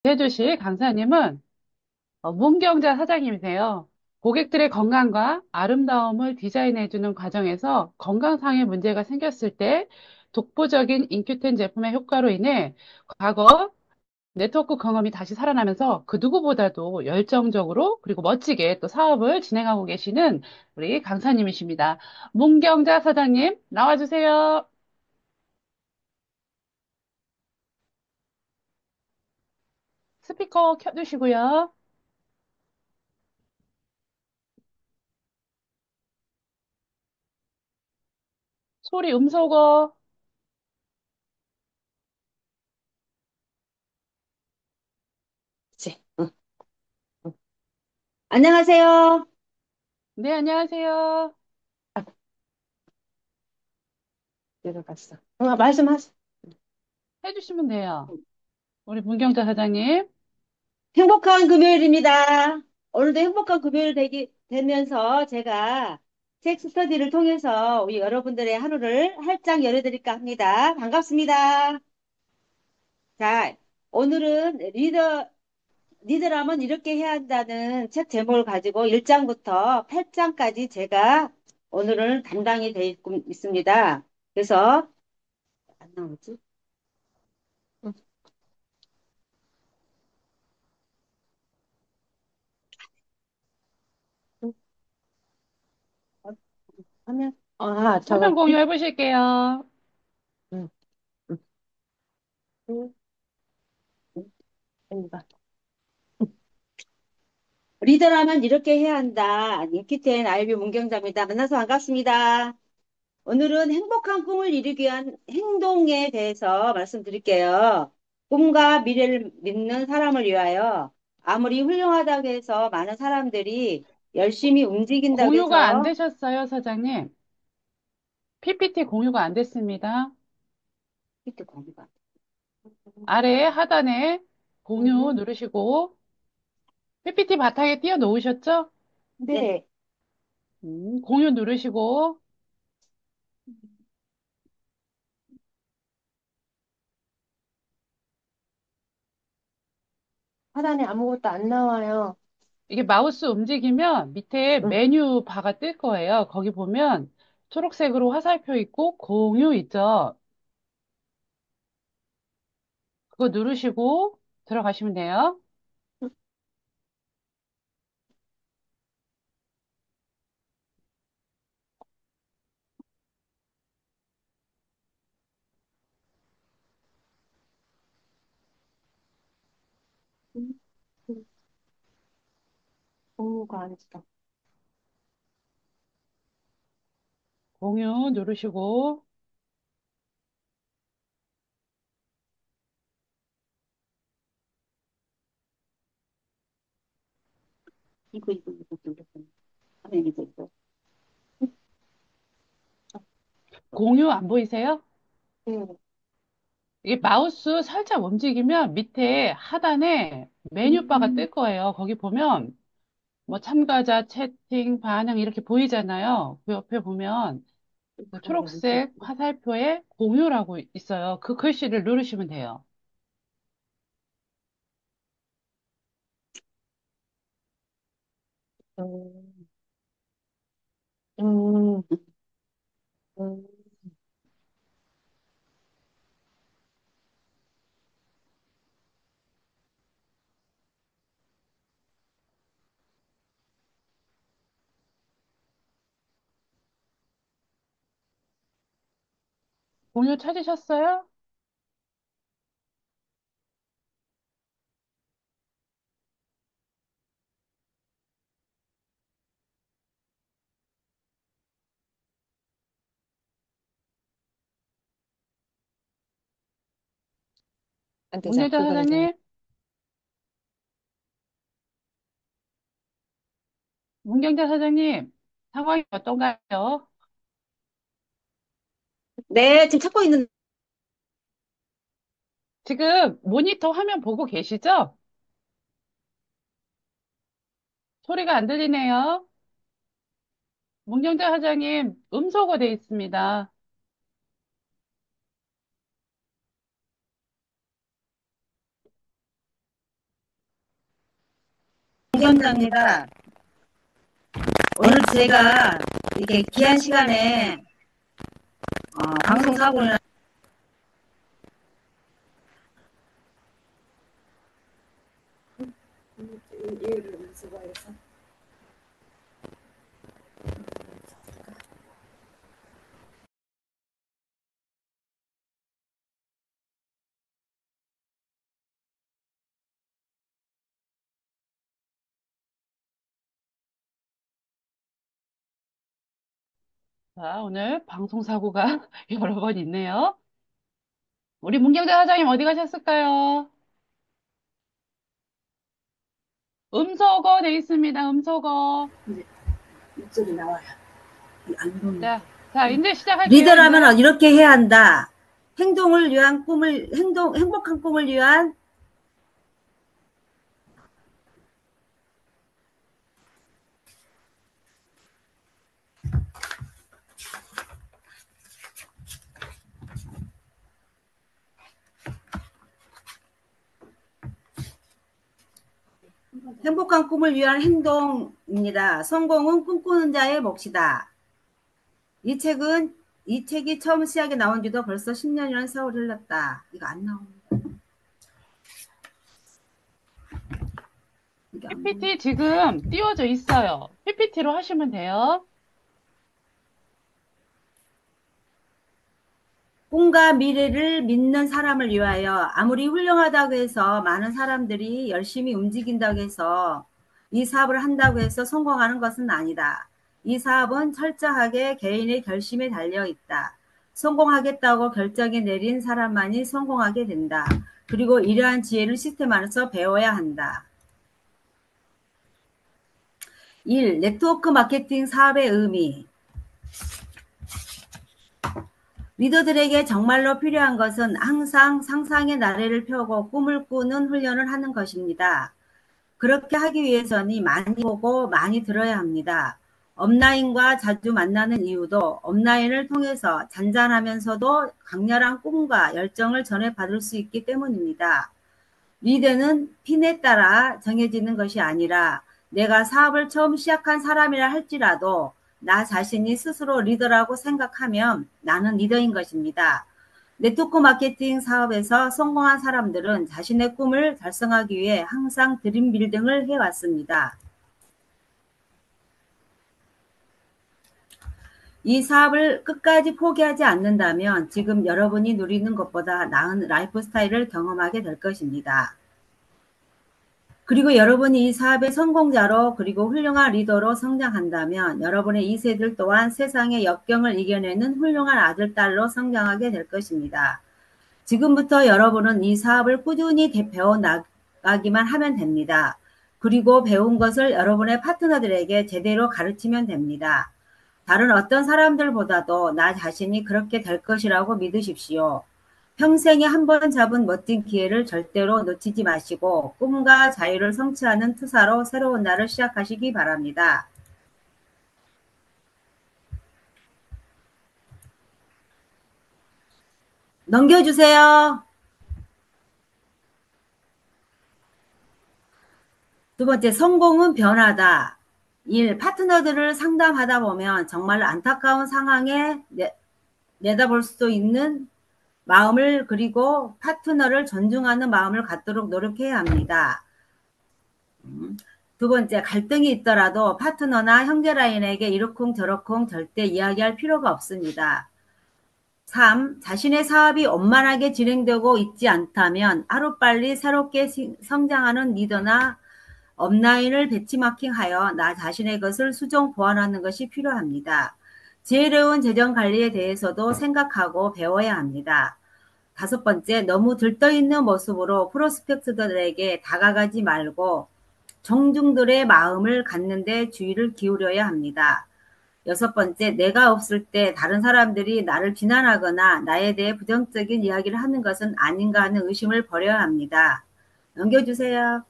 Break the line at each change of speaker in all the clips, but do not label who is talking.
해주실 강사님은 문경자 사장님이세요. 고객들의 건강과 아름다움을 디자인해주는 과정에서 건강상의 문제가 생겼을 때 독보적인 인큐텐 제품의 효과로 인해 과거 네트워크 경험이 다시 살아나면서 그 누구보다도 열정적으로 그리고 멋지게 또 사업을 진행하고 계시는 우리 강사님이십니다. 문경자 사장님 나와주세요. 스피커 켜주시고요. 소리 음소거.
그치. 응, 응. 안녕하세요.
네, 안녕하세요.
아, 내려갔어. 말씀하세요.
해주시면 돼요. 우리 문경자 사장님.
행복한 금요일입니다. 오늘도 행복한 금요일 되면서 제가 책 스터디를 통해서 우리 여러분들의 하루를 활짝 열어드릴까 합니다. 반갑습니다. 자, 오늘은 리더라면 이렇게 해야 한다는 책 제목을 가지고 1장부터 8장까지 제가 오늘은 담당이 있습니다. 그래서, 안 나오지? 응, 응. 하면
화면
저거
공유해 보실게요.
응, 응, 응, 응, 응, 봐. 리더라면 이렇게 해야 한다. 니키텐 아이비 문경자입니다. 만나서 반갑습니다. 오늘은 행복한 꿈을 이루기 위한 행동에 대해서 말씀드릴게요. 꿈과 미래를 믿는 사람을 위하여 아무리 훌륭하다고 해서 많은 사람들이 열심히 움직인다고
공유가 안
해서
되셨어요, 사장님? PPT 공유가 안 됐습니다.
이렇게 공부가.
아래 하단에 공유
음,
누르시고 PPT 바탕에 띄워 놓으셨죠?
네.
공유 누르시고
하단에 아무것도 안 나와요.
이게 마우스 움직이면 밑에
응.
메뉴 바가 뜰 거예요. 거기 보면 초록색으로 화살표 있고 공유 있죠? 그거 누르시고 들어가시면 돼요.
음, 공부가 안 됐다.
공유 누르시고
이거. 하면 이거.
공유 안 보이세요?
응.
이게 마우스 살짝 움직이면 밑에 하단에 메뉴바가
음,
뜰 거예요. 거기 보면 뭐 참가자, 채팅, 반응 이렇게 보이잖아요. 그 옆에 보면 그 초록색 화살표에 공유라고 있어요. 그 글씨를 누르시면 돼요.
음, 음, 음.
공유 찾으셨어요?
안 되잖아.
문예자
그거는 좀.
사장님, 문경자 사장님, 상황이 어떤가요?
네, 지금 찾고 있는.
지금 모니터 화면 보고 계시죠? 소리가 안 들리네요. 문경자 사장님, 음소거 돼 있습니다.
문경자입니다. 오늘 제가 이렇게 귀한 시간에 방송 사고를
자, 오늘 방송사고가 여러 번 있네요. 우리 문경대 사장님 어디 가셨을까요? 음소거 돼 있습니다. 음소거.
목소리 나와요. 안 보는.
자, 이제 시작할게요, 이제.
리더라면 이렇게 해야 한다. 행동을 위한 꿈을 행복한 꿈을 위한 행복한 꿈을 위한 행동입니다. 성공은 꿈꾸는 자의 몫이다. 이 책이 처음 시작에 나온 지도 벌써 10년이라는 세월이 흘렀다. 이거 안 나옵니다.
PPT 지금 띄워져 있어요. PPT로 하시면 돼요.
꿈과 미래를 믿는 사람을 위하여 아무리 훌륭하다고 해서 많은 사람들이 열심히 움직인다고 해서 이 사업을 한다고 해서 성공하는 것은 아니다. 이 사업은 철저하게 개인의 결심에 달려 있다. 성공하겠다고 결정이 내린 사람만이 성공하게 된다. 그리고 이러한 지혜를 시스템 안에서 배워야 한다. 1. 네트워크 마케팅 사업의 의미. 리더들에게 정말로 필요한 것은 항상 상상의 나래를 펴고 꿈을 꾸는 훈련을 하는 것입니다. 그렇게 하기 위해서는 많이 보고 많이 들어야 합니다. 업라인과 자주 만나는 이유도 업라인을 통해서 잔잔하면서도 강렬한 꿈과 열정을 전해받을 수 있기 때문입니다. 리더는 핀에 따라 정해지는 것이 아니라 내가 사업을 처음 시작한 사람이라 할지라도 나 자신이 스스로 리더라고 생각하면 나는 리더인 것입니다. 네트워크 마케팅 사업에서 성공한 사람들은 자신의 꿈을 달성하기 위해 항상 드림 빌딩을 해왔습니다. 이 사업을 끝까지 포기하지 않는다면 지금 여러분이 누리는 것보다 나은 라이프 스타일을 경험하게 될 것입니다. 그리고 여러분이 이 사업의 성공자로 그리고 훌륭한 리더로 성장한다면 여러분의 2세들 또한 세상의 역경을 이겨내는 훌륭한 아들, 딸로 성장하게 될 것입니다. 지금부터 여러분은 이 사업을 꾸준히 배워나가기만 하면 됩니다. 그리고 배운 것을 여러분의 파트너들에게 제대로 가르치면 됩니다. 다른 어떤 사람들보다도 나 자신이 그렇게 될 것이라고 믿으십시오. 평생에 한 번 잡은 멋진 기회를 절대로 놓치지 마시고 꿈과 자유를 성취하는 투사로 새로운 날을 시작하시기 바랍니다. 넘겨주세요. 두 번째, 성공은 변화다. 1. 파트너들을 상담하다 보면 정말 안타까운 상황에 내다볼 수도 있는 마음을 그리고 파트너를 존중하는 마음을 갖도록 노력해야 합니다. 두 번째, 갈등이 있더라도 파트너나 형제라인에게 이러쿵저러쿵 절대 이야기할 필요가 없습니다. 3. 자신의 사업이 원만하게 진행되고 있지 않다면 하루빨리 새롭게 성장하는 리더나 업라인을 배치마킹하여 나 자신의 것을 수정 보완하는 것이 필요합니다. 지혜로운 재정 관리에 대해서도 생각하고 배워야 합니다. 다섯 번째, 너무 들떠있는 모습으로 프로스펙트들에게 다가가지 말고 종중들의 마음을 갖는 데 주의를 기울여야 합니다. 여섯 번째, 내가 없을 때 다른 사람들이 나를 비난하거나 나에 대해 부정적인 이야기를 하는 것은 아닌가 하는 의심을 버려야 합니다. 넘겨주세요.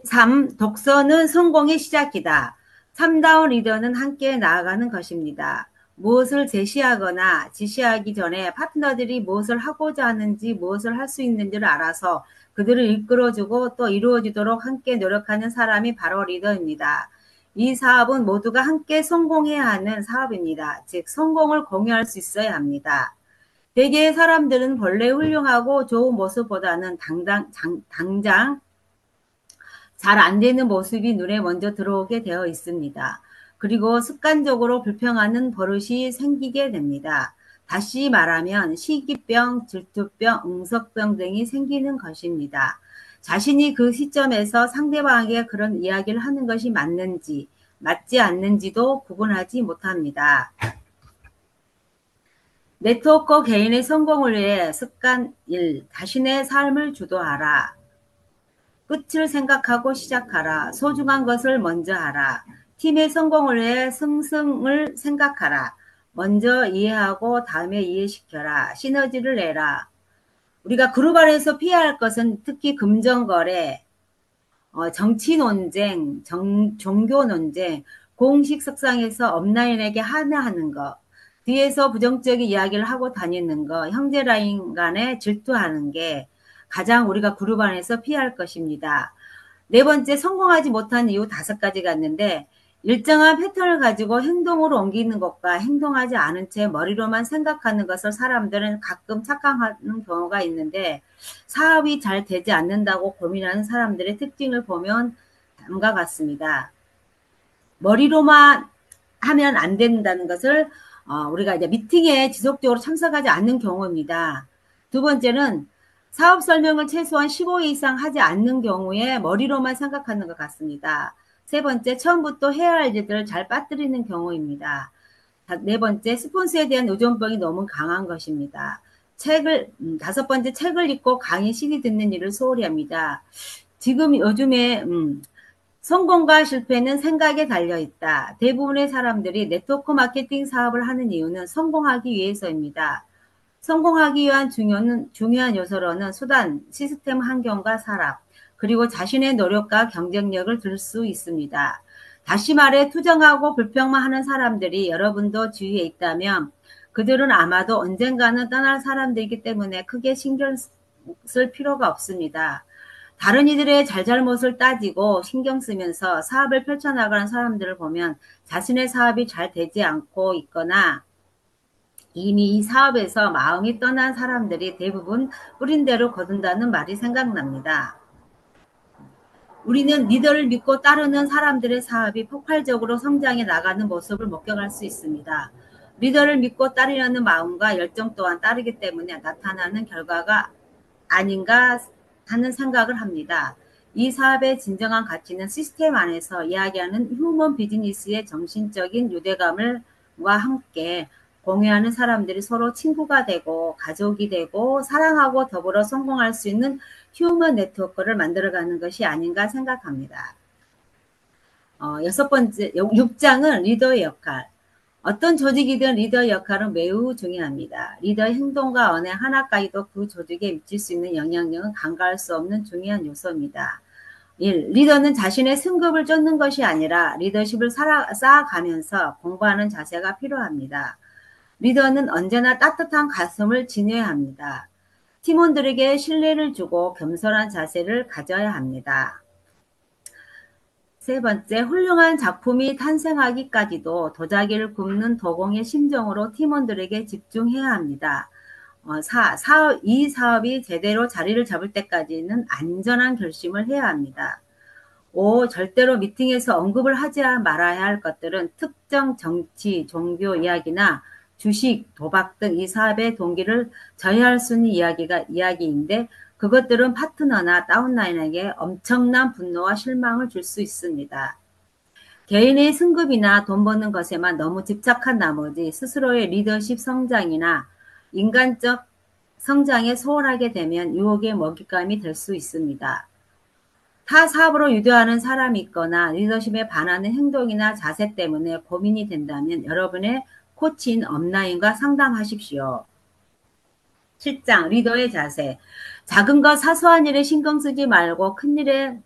3. 독서는 성공의 시작이다. 참다운 리더는 함께 나아가는 것입니다. 무엇을 제시하거나 지시하기 전에 파트너들이 무엇을 하고자 하는지 무엇을 할 수 있는지를 알아서 그들을 이끌어주고 또 이루어지도록 함께 노력하는 사람이 바로 리더입니다. 이 사업은 모두가 함께 성공해야 하는 사업입니다. 즉, 성공을 공유할 수 있어야 합니다. 대개의 사람들은 본래 훌륭하고 좋은 모습보다는 당장 잘 안 되는 모습이 눈에 먼저 들어오게 되어 있습니다. 그리고 습관적으로 불평하는 버릇이 생기게 됩니다. 다시 말하면 시기병, 질투병, 응석병 등이 생기는 것입니다. 자신이 그 시점에서 상대방에게 그런 이야기를 하는 것이 맞는지, 맞지 않는지도 구분하지 못합니다. 네트워커 개인의 성공을 위해 습관 1. 자신의 삶을 주도하라. 끝을 생각하고 시작하라. 소중한 것을 먼저 하라. 팀의 성공을 위해 승승을 생각하라. 먼저 이해하고 다음에 이해시켜라. 시너지를 내라. 우리가 그룹 안에서 피해야 할 것은 특히 금전거래, 정치 논쟁, 종교 논쟁, 공식 석상에서 업라인에게 하나하는 거, 뒤에서 부정적인 이야기를 하고 다니는 거, 형제라인 간에 질투하는 게 가장 우리가 그룹 안에서 피할 것입니다. 네 번째, 성공하지 못한 이유 5가지가 있는데 일정한 패턴을 가지고 행동으로 옮기는 것과 행동하지 않은 채 머리로만 생각하는 것을 사람들은 가끔 착각하는 경우가 있는데 사업이 잘 되지 않는다고 고민하는 사람들의 특징을 보면 다음과 같습니다. 머리로만 하면 안 된다는 것을 우리가 이제 미팅에 지속적으로 참석하지 않는 경우입니다. 두 번째는 사업 설명을 최소한 15회 이상 하지 않는 경우에 머리로만 생각하는 것 같습니다. 세 번째, 처음부터 해야 할 일들을 잘 빠뜨리는 경우입니다. 네 번째, 스폰서에 대한 의존병이 너무 강한 것입니다. 다섯 번째, 책을 읽고 강의 CD 듣는 일을 소홀히 합니다. 지금 요즘에 성공과 실패는 생각에 달려있다. 대부분의 사람들이 네트워크 마케팅 사업을 하는 이유는 성공하기 위해서입니다. 성공하기 위한 중요한 요소로는 수단, 시스템 환경과 사람, 그리고 자신의 노력과 경쟁력을 들 수 있습니다. 다시 말해 투정하고 불평만 하는 사람들이 여러분도 주위에 있다면 그들은 아마도 언젠가는 떠날 사람들이기 때문에 크게 신경 쓸 필요가 없습니다. 다른 이들의 잘잘못을 따지고 신경 쓰면서 사업을 펼쳐나가는 사람들을 보면 자신의 사업이 잘 되지 않고 있거나 이미 이 사업에서 마음이 떠난 사람들이 대부분 뿌린 대로 거둔다는 말이 생각납니다. 우리는 리더를 믿고 따르는 사람들의 사업이 폭발적으로 성장해 나가는 모습을 목격할 수 있습니다. 리더를 믿고 따르려는 마음과 열정 또한 따르기 때문에 나타나는 결과가 아닌가 하는 생각을 합니다. 이 사업의 진정한 가치는 시스템 안에서 이야기하는 휴먼 비즈니스의 정신적인 유대감과 함께 공유하는 사람들이 서로 친구가 되고 가족이 되고 사랑하고 더불어 성공할 수 있는 휴먼 네트워크를 만들어가는 것이 아닌가 생각합니다. 6장은 리더의 역할. 어떤 조직이든 리더의 역할은 매우 중요합니다. 리더의 행동과 언행 하나까지도 그 조직에 미칠 수 있는 영향력은 간과할 수 없는 중요한 요소입니다. 1. 리더는 자신의 승급을 쫓는 것이 아니라 리더십을 쌓아가면서 공부하는 자세가 필요합니다. 리더는 언제나 따뜻한 가슴을 지녀야 합니다. 팀원들에게 신뢰를 주고 겸손한 자세를 가져야 합니다. 세 번째, 훌륭한 작품이 탄생하기까지도 도자기를 굽는 도공의 심정으로 팀원들에게 집중해야 합니다. 이 사업이 제대로 자리를 잡을 때까지는 안전한 결심을 해야 합니다. 5. 절대로 미팅에서 언급을 하지 말아야 할 것들은 특정 정치, 종교 이야기나 주식, 도박 등 이 사업의 동기를 저해할 수 있는 이야기인데 그것들은 파트너나 다운라인에게 엄청난 분노와 실망을 줄 수 있습니다. 개인의 승급이나 돈 버는 것에만 너무 집착한 나머지 스스로의 리더십 성장이나 인간적 성장에 소홀하게 되면 유혹의 먹잇감이 될 수 있습니다. 타 사업으로 유도하는 사람이 있거나 리더십에 반하는 행동이나 자세 때문에 고민이 된다면 여러분의 코치인 업라인과 상담하십시오. 7장 리더의 자세. 작은 것 사소한 일에 신경 쓰지 말고 큰 일에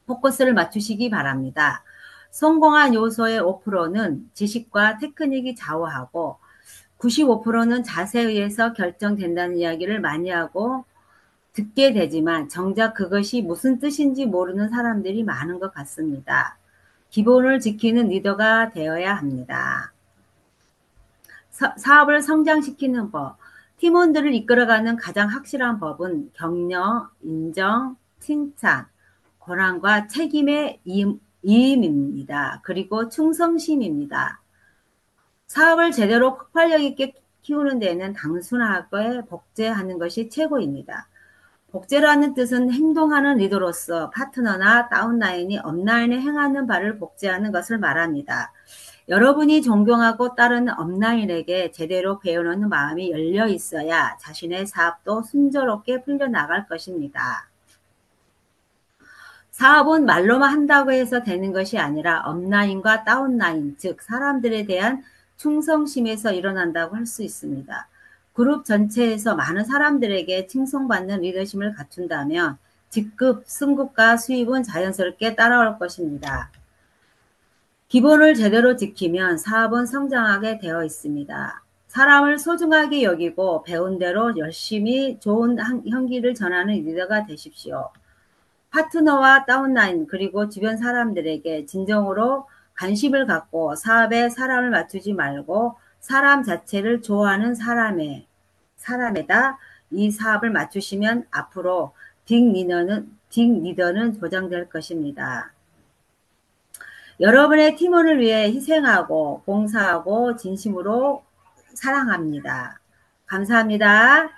포커스를 맞추시기 바랍니다. 성공한 요소의 5%는 지식과 테크닉이 좌우하고 95%는 자세에 의해서 결정된다는 이야기를 많이 하고 듣게 되지만 정작 그것이 무슨 뜻인지 모르는 사람들이 많은 것 같습니다. 기본을 지키는 리더가 되어야 합니다. 사업을 성장시키는 법. 팀원들을 이끌어가는 가장 확실한 법은 격려, 인정, 칭찬, 권한과 책임의 이임입니다. 그리고 충성심입니다. 사업을 제대로 폭발력 있게 키우는 데는 단순하게 복제하는 것이 최고입니다. 복제라는 뜻은 행동하는 리더로서 파트너나 다운라인이 업라인에 행하는 바를 복제하는 것을 말합니다. 여러분이 존경하고 따르는 업라인에게 제대로 배우는 마음이 열려 있어야 자신의 사업도 순조롭게 풀려나갈 것입니다. 사업은 말로만 한다고 해서 되는 것이 아니라 업라인과 다운라인, 즉 사람들에 대한 충성심에서 일어난다고 할 수 있습니다. 그룹 전체에서 많은 사람들에게 칭송받는 리더십을 갖춘다면 직급, 승급과 수입은 자연스럽게 따라올 것입니다. 기본을 제대로 지키면 사업은 성장하게 되어 있습니다. 사람을 소중하게 여기고 배운 대로 열심히 좋은 향기를 전하는 리더가 되십시오. 파트너와 다운라인 그리고 주변 사람들에게 진정으로 관심을 갖고 사업에 사람을 맞추지 말고 사람 자체를 좋아하는 사람에다 이 사업을 맞추시면 앞으로 빅리더는 보장될 것입니다. 여러분의 팀원을 위해 희생하고 봉사하고 진심으로 사랑합니다. 감사합니다.